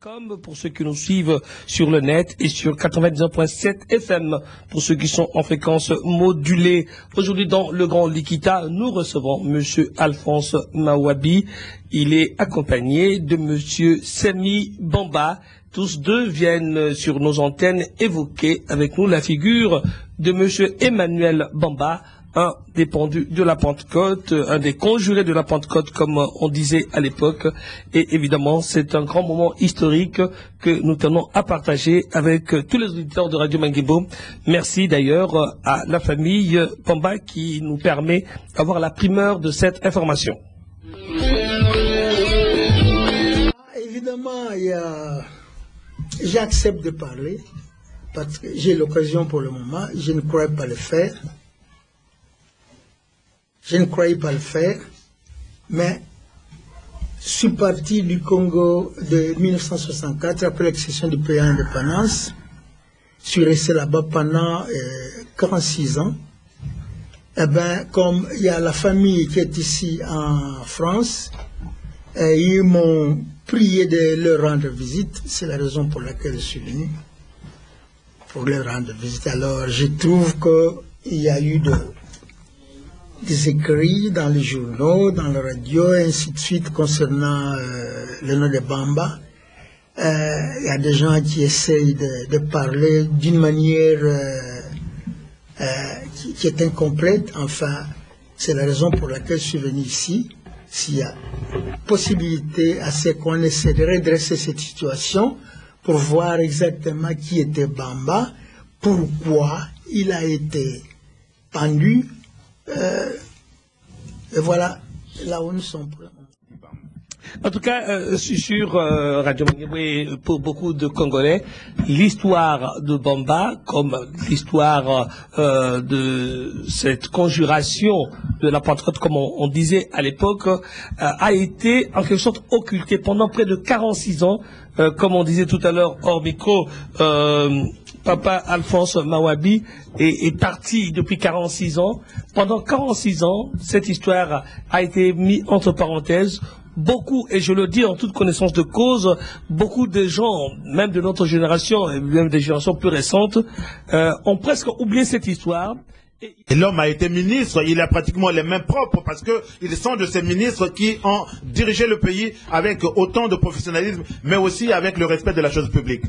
Comme pour ceux qui nous suivent sur le net et sur 99.7 FM pour ceux qui sont en fréquence modulée. Aujourd'hui dans le Grand Likita, nous recevons Monsieur Alphonse Mawabi. Il est accompagné de Monsieur Semi Bamba. Tous deux viennent sur nos antennes évoquer avec nous la figure de Monsieur Emmanuel Bamba, un des pendus de la Pentecôte, un des conjurés de la Pentecôte, comme on disait à l'époque. Et évidemment, c'est un grand moment historique que nous tenons à partager avec tous les auditeurs de Radio Mangimbo. Merci d'ailleurs à la famille Bamba qui nous permet d'avoir la primeur de cette information. Évidemment, j'accepte de parler parce que j'ai l'occasion pour le moment. Je ne croyais pas le faire. Je ne croyais pas le faire, mais je suis parti du Congo de 1964 après l'accession du pays à l'indépendance. Je suis resté là-bas pendant 46 ans. Eh bien, comme il y a la famille qui est ici en France, ils m'ont prié de leur rendre visite. C'est la raison pour laquelle je suis venu, pour leur rendre visite. Alors, je trouve qu'il y a eu des écrits dans les journaux, dans la radio, et ainsi de suite, concernant le nom de Bamba. Il y a des gens qui essayent de parler d'une manière qui est incomplète. Enfin, c'est la raison pour laquelle je suis venu ici. S'il y a possibilité à ce qu'on essaie de redresser cette situation pour voir exactement qui était Bamba, pourquoi il a été pendu, et voilà là où nous sommes pour le moment. En tout cas, sur Radio Mangimbo, pour beaucoup de Congolais, l'histoire de Bamba, comme l'histoire de cette conjuration de la Pentecôte, comme on disait à l'époque, a été en quelque sorte occultée pendant près de 46 ans, comme on disait tout à l'heure hors micro. Papa Alphonse Mawabi est parti depuis 46 ans. Pendant 46 ans, cette histoire a été mise entre parenthèses. Beaucoup, et je le dis en toute connaissance de cause, beaucoup de gens, même de notre génération, et même des générations plus récentes, ont presque oublié cette histoire. Et l'homme a été ministre, il a pratiquement les mains propres parce que ils sont de ces ministres qui ont dirigé le pays avec autant de professionnalisme, mais aussi avec le respect de la chose publique.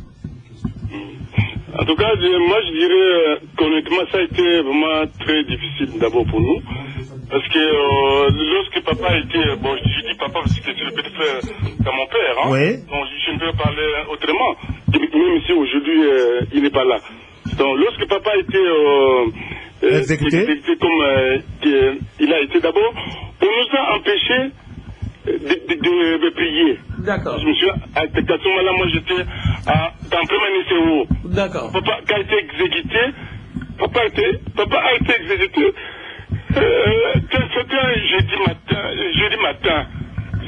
En tout cas, moi je dirais qu'honnêtement, ça a été vraiment très difficile d'abord pour nous. Parce que lorsque papa était, bon je dis papa parce que c'est le petit frère de mon père, hein, oui. Donc je ne peux parler autrement, même si aujourd'hui il n'est pas là. Donc lorsque papa était exécuté comme il a été d'abord, on nous a empêchés de prier. D'accord. Je me suis, à ce moment-là, moi j'étais dans premier NCO. D'accord. Papa qui a été exécuté, papa a été exécuté. C'était un jeudi matin,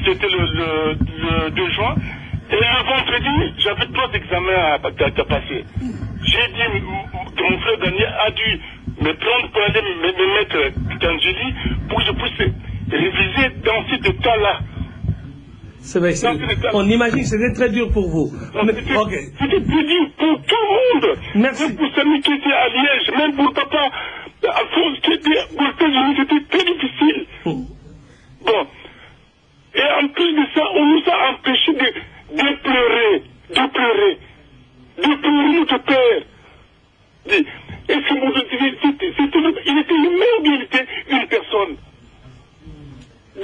c'était le 2 juin, et un vendredi, j'avais 3 examens à passer. J'ai dit que mon frère Daniel a dû me prendre pour aller me mettre d'Angélie pour que je puisse réviser dans cet état-là. C'est vrai, on imagine que c'était très dur pour vous. C'était plus dur pour tout le monde. Merci. Même pour celui qui était à Liège, même pour papa Alphonse qui était aux États-Unis, c'était très difficile. Bon. Et en plus de ça, on nous a empêchés de pleurer notre père. Et il était humain ou bien il était une personne.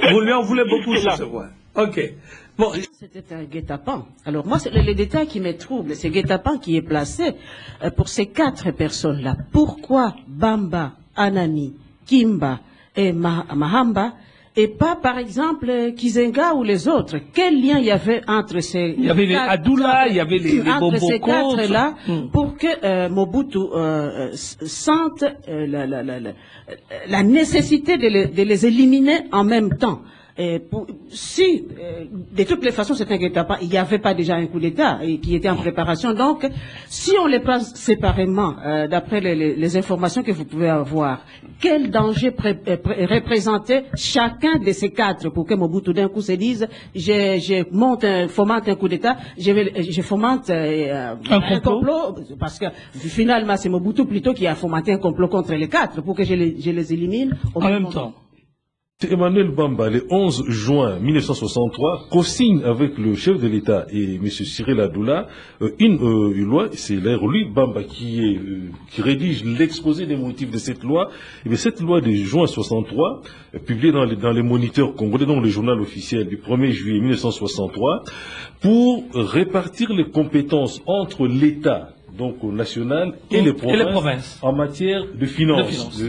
Vous lui en voulez beaucoup sur ce point. Ok. Bon. C'était un guet-apens. Alors moi, c'est le détail qui me trouble, c'est guet-apens qui est placé pour ces 4 personnes-là. Pourquoi Bamba, Anani, Kimba et Mahamba et pas, par exemple, Kizenga ou les autres? Quel lien il y avait entre ces... Il y avait les Adoula, il y avait les entre ces Bomboko, 4-là, pour que Mobutu sente la nécessité de les éliminer en même temps. Si, de toutes les façons, c'est un guet-apens, il n'y avait pas déjà un coup d'État qui était en préparation. Donc, si on les prend séparément, d'après les informations que vous pouvez avoir, quel danger représentait chacun de ces quatre pour que Mobutu d'un coup se dise, je fomente un coup d'État, je fomente un complot, parce que finalement, c'est Mobutu plutôt qui a fomenté un complot contre les quatre pour que je les élimine en même temps. Emmanuel Bamba, le 11 juin 1963, co-signe avec le chef de l'État et M. Cyril Adoula une loi. C'est d'ailleurs lui, Bamba, qui rédige l'exposé des motifs de cette loi. Et bien, cette loi de juin 63, publiée dans les moniteurs congolais, dans le journal officiel du 1er juillet 1963, pour répartir les compétences entre l'État, donc national, et les provinces en matière de finances.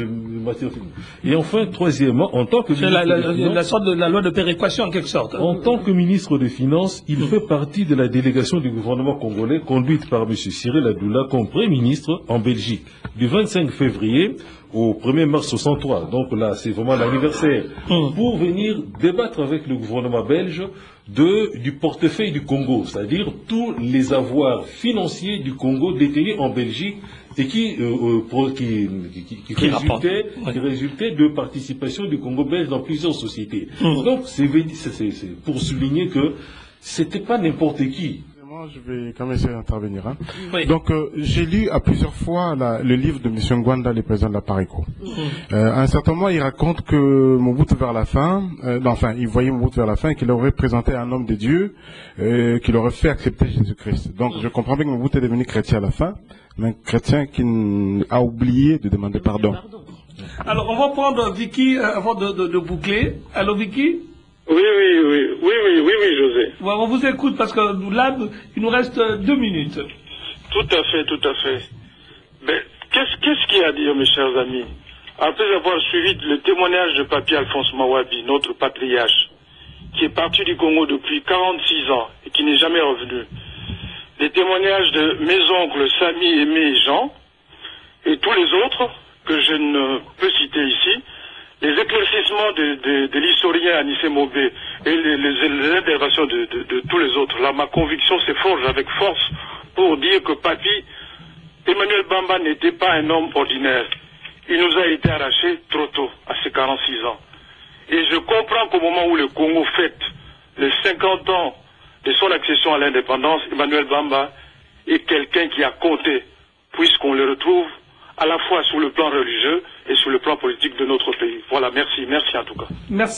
Et enfin, troisièmement, en tant que la loi de péréquation en quelque sorte. En tant que ministre des Finances, il fait partie de la délégation du gouvernement congolais conduite par M. Cyril Adoula comme Premier ministre en Belgique du 25 février au 1er mars 63. Donc là, c'est vraiment l'anniversaire. Pour venir débattre avec le gouvernement belge du portefeuille du Congo, c'est-à-dire tous les avoirs financiers du Congo détenus en Belgique et qui résultaient de participation du Congo belge dans plusieurs sociétés. Donc c'est pour souligner que c'était pas n'importe qui. Je vais quand même essayer d'intervenir. Hein. Oui. Donc, j'ai lu à plusieurs fois le livre de M. Ngwanda, le président de la PARECO. À un certain moment, il raconte que Mobutu vers la fin, il voyait Mobutu vers la fin, qu'il aurait présenté un homme de Dieu, qu'il aurait fait accepter Jésus-Christ. Donc, je comprends bien que Mobutu est devenu chrétien à la fin, mais un chrétien qui a oublié de demander pardon. Alors, on va prendre Vicky avant de boucler. Allô, Vicky? Oui, José. Ouais, on vous écoute parce que là, il nous reste 2 minutes. Tout à fait. Mais qu'est-ce qu'il y a à dire, mes chers amis? Après avoir suivi le témoignage de Papi Alphonse Mawabi, notre patriarche, qui est parti du Congo depuis 46 ans et qui n'est jamais revenu, les témoignages de mes oncles Samy, Aimé et Jean, et tous les autres que je ne peux citer ici, les éclaircissements de l'historien Anissé Mobé et les interventions de tous les autres, là, ma conviction se forge avec force pour dire que Papi, Emmanuel Bamba n'était pas un homme ordinaire. Il nous a été arraché trop tôt, à ses 46 ans. Et je comprends qu'au moment où le Congo fête les 50 ans de son accession à l'indépendance, Emmanuel Bamba est quelqu'un qui a compté, puisqu'on le retrouve à la fois sur le plan religieux et sur le plan politique de notre pays. Voilà, merci en tout cas. Merci.